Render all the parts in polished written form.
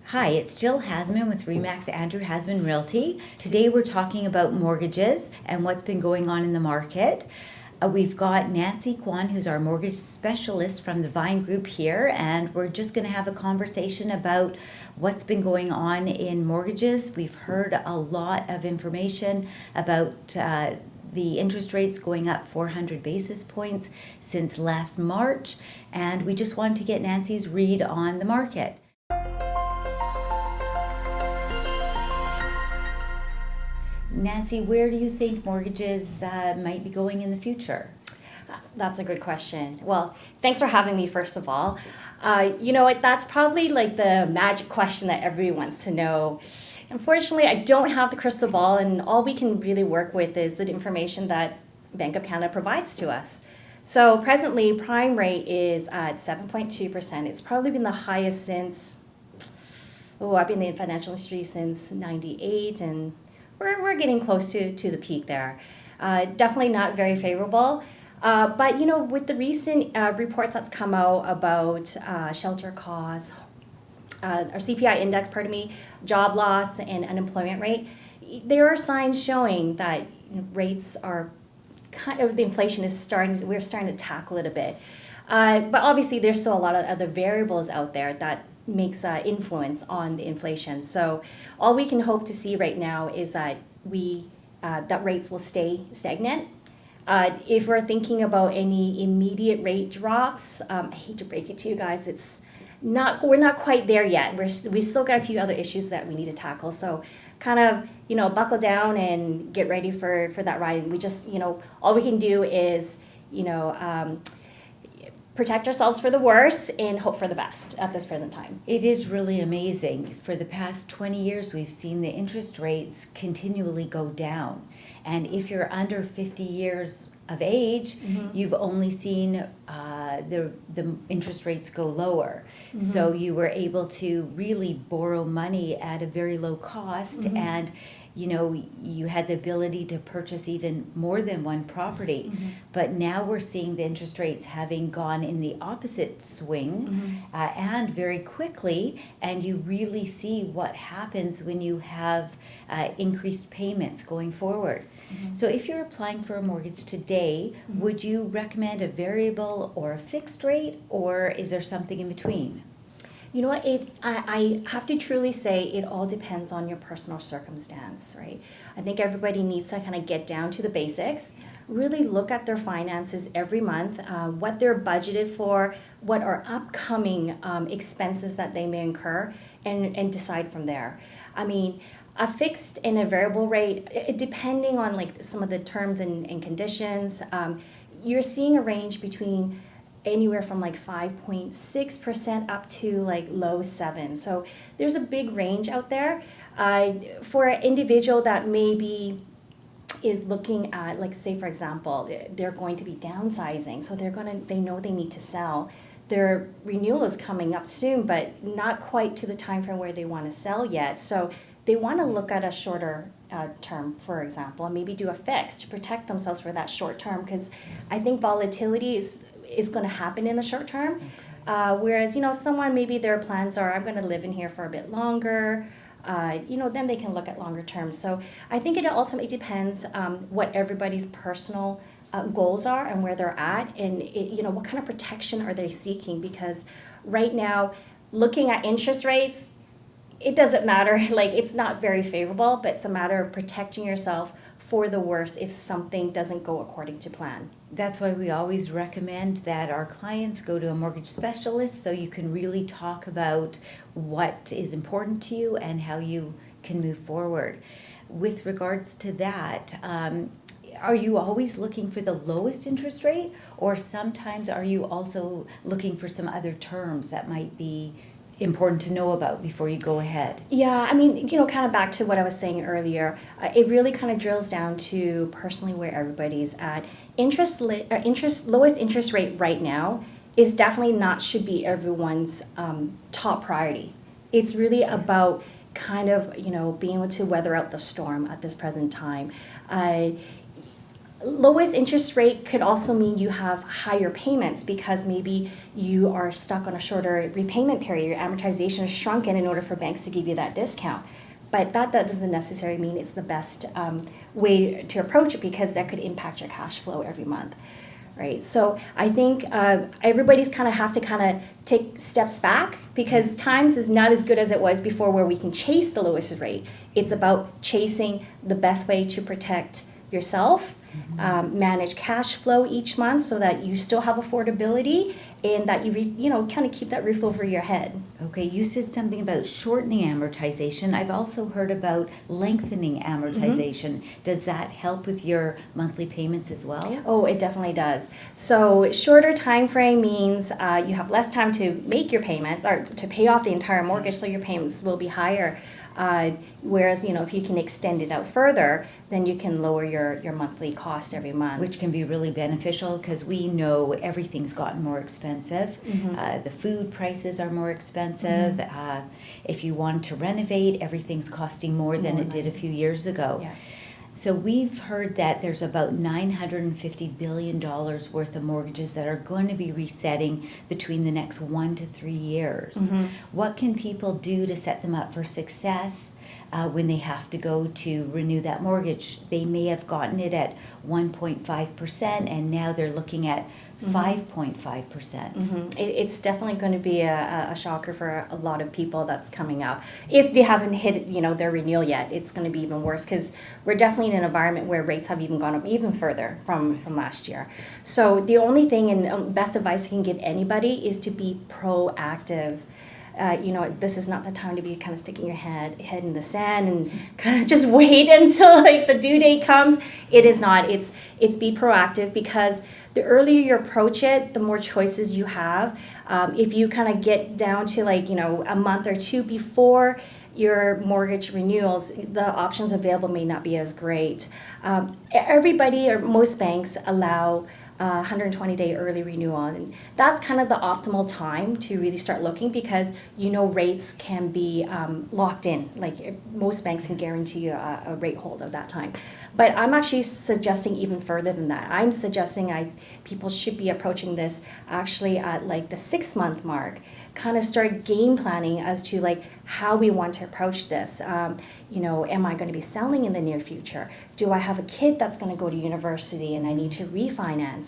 Hi, it's Jill Hasman with Remax Andrew Hasman Realty. Today we're talking about mortgages and what's been going on in the market. We've got Nancy Kwan, who's our mortgage specialist from the Vine Group here, and we're just going to have a conversation about what's been going on in mortgages. We've heard a lot of information about the interest rates going up 400 basis points since last March, and we just wanted to get Nancy's read on the market. Nancy, where do you think mortgages might be going in the future? That's a good question. Well, thanks for having me, first of all. You know what, that's probably like the magic question that everybody wants to know. Unfortunately, I don't have the crystal ball, and all we can really work with is the information that Bank of Canada provides to us. So presently, prime rate is at 7.2%. It's probably been the highest since, I've been in the financial industry since 98, and we're getting close to the peak there. Definitely not very favorable. But you know, with the recent reports that's come out about shelter costs, our CPI index, job loss and unemployment rate, there are signs showing that rates are the inflation is we're starting to tackle it a bit. But obviously there's still a lot of other variables out there that makes influence on the inflation. So all we can hope to see right now is that that rates will stay stagnant. If we're thinking about any immediate rate drops, I hate to break it to you guys, we're not quite there yet. We still got a few other issues that we need to tackle. So kind of, buckle down and get ready for that ride. We just, all we can do is, protect ourselves for the worst and hope for the best at this present time. It is really amazing. For the past 20 years, we've seen the interest rates continually go down. And if you're under 50 years of age, you've only seen the interest rates go lower. So you were able to really borrow money at a very low cost, and you had the ability to purchase even more than one property. But now we're seeing the interest rates having gone in the opposite swing and very quickly, and you really see what happens when you have increased payments going forward. So if you're applying for a mortgage today, would you recommend a variable or a fixed rate, or is there something in between? You know what, I have to truly say it all depends on your personal circumstance, right? I think everybody needs to kind of get down to the basics, really look at their finances every month, what they're budgeted for, what are upcoming expenses that they may incur, and decide from there. I mean, a fixed and a variable rate, depending on like some of the terms and conditions, you're seeing a range between anywhere from like 5.6% up to like low 7. So there's a big range out there. For an individual that maybe is looking at, like, say for example, they're going to be downsizing, so they know they need to sell. Their renewal is coming up soon, but not quite to the time frame where they want to sell yet. So they want to look at a shorter term, for example, and maybe do a fix to protect themselves for that short term, because I think volatility is going to happen in the short term. Whereas, someone, maybe their plans are, I'm going to live in here for a bit longer, then they can look at longer terms. So I think it ultimately depends what everybody's personal goals are and where they're at, and what kind of protection are they seeking, because right now, looking at interest rates, it doesn't matter, like it's not very favorable, but it's a matter of protecting yourself for the worst if something doesn't go according to plan. That's why we always recommend that our clients go to a mortgage specialist, so you can really talk about what is important to you and how you can move forward. With regards to that, are you always looking for the lowest interest rate, or sometimes are you also looking for some other terms that might be important to know about before you go ahead? Yeah, I mean, kind of back to what I was saying earlier, it really kind of drills down to personally where everybody's at. Lowest interest rate right now is definitely should be everyone's top priority. It's really about kind of, being able to weather out the storm at this present time. lowest interest rate could also mean you have higher payments because maybe you are stuck on a shorter repayment period. Your amortization is shrunken in order for banks to give you that discount. But that doesn't necessarily mean it's the best way to approach it because that could impact your cash flow every month, right? So I think everybody's kind of have to kind of take steps back because times is not as good as it was before where we can chase the lowest rate. It's about chasing the best way to protect yourself, manage cash flow each month so that you still have affordability and that you kind of keep that roof over your head. Okay, you said something about shortening amortization. I've also heard about lengthening amortization. Does that help with your monthly payments as well? Oh, it definitely does. So shorter time frame means you have less time to make your payments or to pay off the entire mortgage, so your payments will be higher. Whereas, if you can extend it out further, then you can lower your monthly cost every month. Which can be really beneficial because we know everything's gotten more expensive. The food prices are more expensive. If you want to renovate, everything's costing more than it did a few years ago. Yeah. So we've heard that there's about $950 billion worth of mortgages that are going to be resetting between the next 1 to 3 years. What can people do to set them up for success when they have to go to renew that mortgage? They may have gotten it at 1.5% and now they're looking at 5.5%. It's definitely going to be a shocker for a lot of people that's coming up. If they haven't hit, their renewal yet, it's going to be even worse because we're definitely in an environment where rates have even gone up even further from last year. So the only thing and best advice I can give anybody is to be proactive. This is not the time to be kind of sticking your head in the sand and kind of just wait until like the due date comes. It is not. It's be proactive because the earlier you approach it, the more choices you have. If you kind of get down to a month or two before your mortgage renewals, the options available may not be as great. Everybody or most banks allow 120-day early renewal, and that's kind of the optimal time to really start looking because rates can be locked in. Like most banks can guarantee you a rate hold of that time. But I'm actually suggesting even further than that. I'm suggesting people should be approaching this actually at like the 6-month mark, kind of start game planning as to how we want to approach this. Am I going to be selling in the near future? Do I have a kid that's going to go to university and I need to refinance?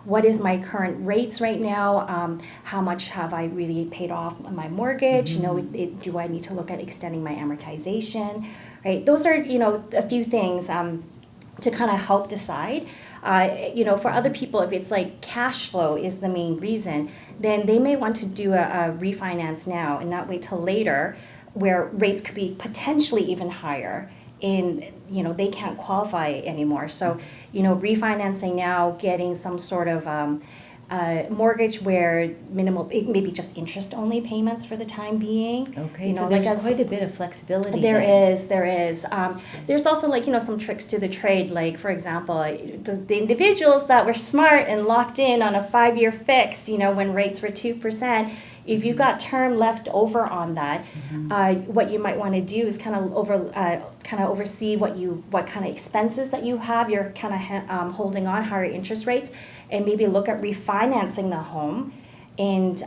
What is my current rates right now? How much have I really paid off my mortgage? Do I need to look at extending my amortization? Right? Those are, a few things to kind of help decide. For other people, if it's like cash flow is the main reason, then they may want to do a refinance now and not wait till later where rates could be potentially even higher and they can't qualify anymore. So refinancing now, getting some sort of mortgage where minimal, it may be just interest only payments for the time being. Okay, so there's quite a bit of flexibility there. There is. There's also some tricks to the trade. Like for example, the individuals that were smart and locked in on a 5-year fix, when rates were 2%, if you've got term left over on that, what you might want to do is kind of oversee what kind of expenses that you have. You're kind of holding on higher interest rates, and maybe look at refinancing the home and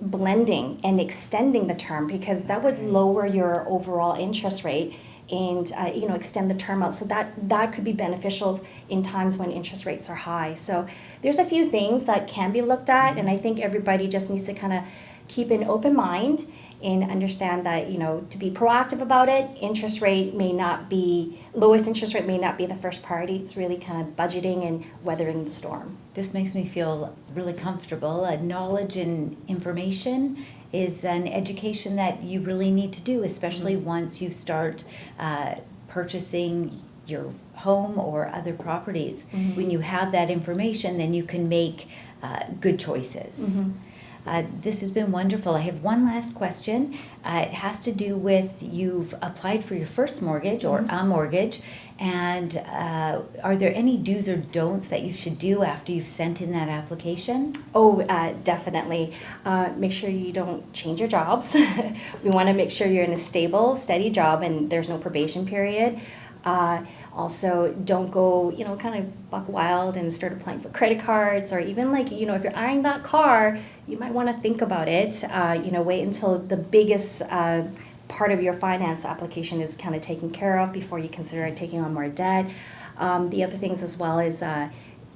blending and extending the term because that would lower your overall interest rate and extend the term out. So that could be beneficial in times when interest rates are high. So there's a few things that can be looked at, and I think everybody just needs to kind of keep an open mind and understand that, to be proactive about it, lowest interest rate may not be the first priority. It's really kind of budgeting and weathering the storm. This makes me feel really comfortable. Knowledge and information is an education that you really need to do, especially once you start purchasing your home or other properties. When you have that information, then you can make good choices. This has been wonderful. I have one last question. It has to do with you've applied for your first mortgage or a mortgage, and are there any do's or don'ts that you should do after you've sent in that application? Oh, definitely. Make sure you don't change your jobs. We want to make sure you're in a stable, steady job and there's no probation period. Also, don't go, kind of buck wild and start applying for credit cards, or even like, if you're eyeing that car, you might want to think about it. Wait until the biggest part of your finance application is kind of taken care of before you consider taking on more debt. The other things as well is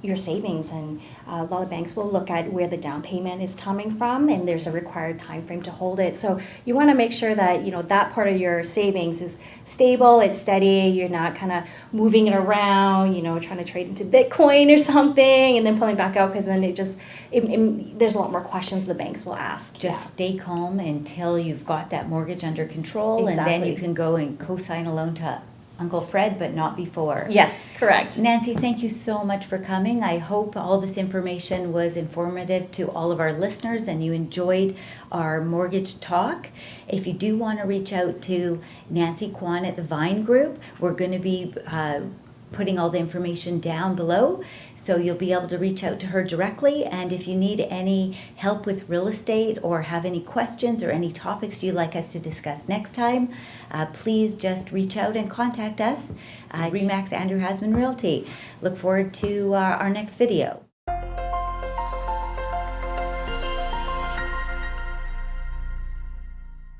your savings, and a lot of banks will look at where the down payment is coming from, and there's a required time frame to hold it. So you want to make sure that that part of your savings is stable, it's steady. You're not kind of moving it around, trying to trade into Bitcoin or something, and then pulling back out, because then there's a lot more questions the banks will ask. Just stay calm until you've got that mortgage under control, and then you can go and co-sign a loan to Uncle Fred, but not before. Yes, correct. Nancy, thank you so much for coming. I hope all this information was informative to all of our listeners and you enjoyed our mortgage talk. If you do want to reach out to Nancy Kwan at the Vine Group, we're going to be putting all the information down below, so you'll be able to reach out to her directly. And if you need any help with real estate or have any questions or any topics you'd like us to discuss next time, please just reach out and contact us at RE/MAX Andrew Hasman Realty. Look forward to our next video.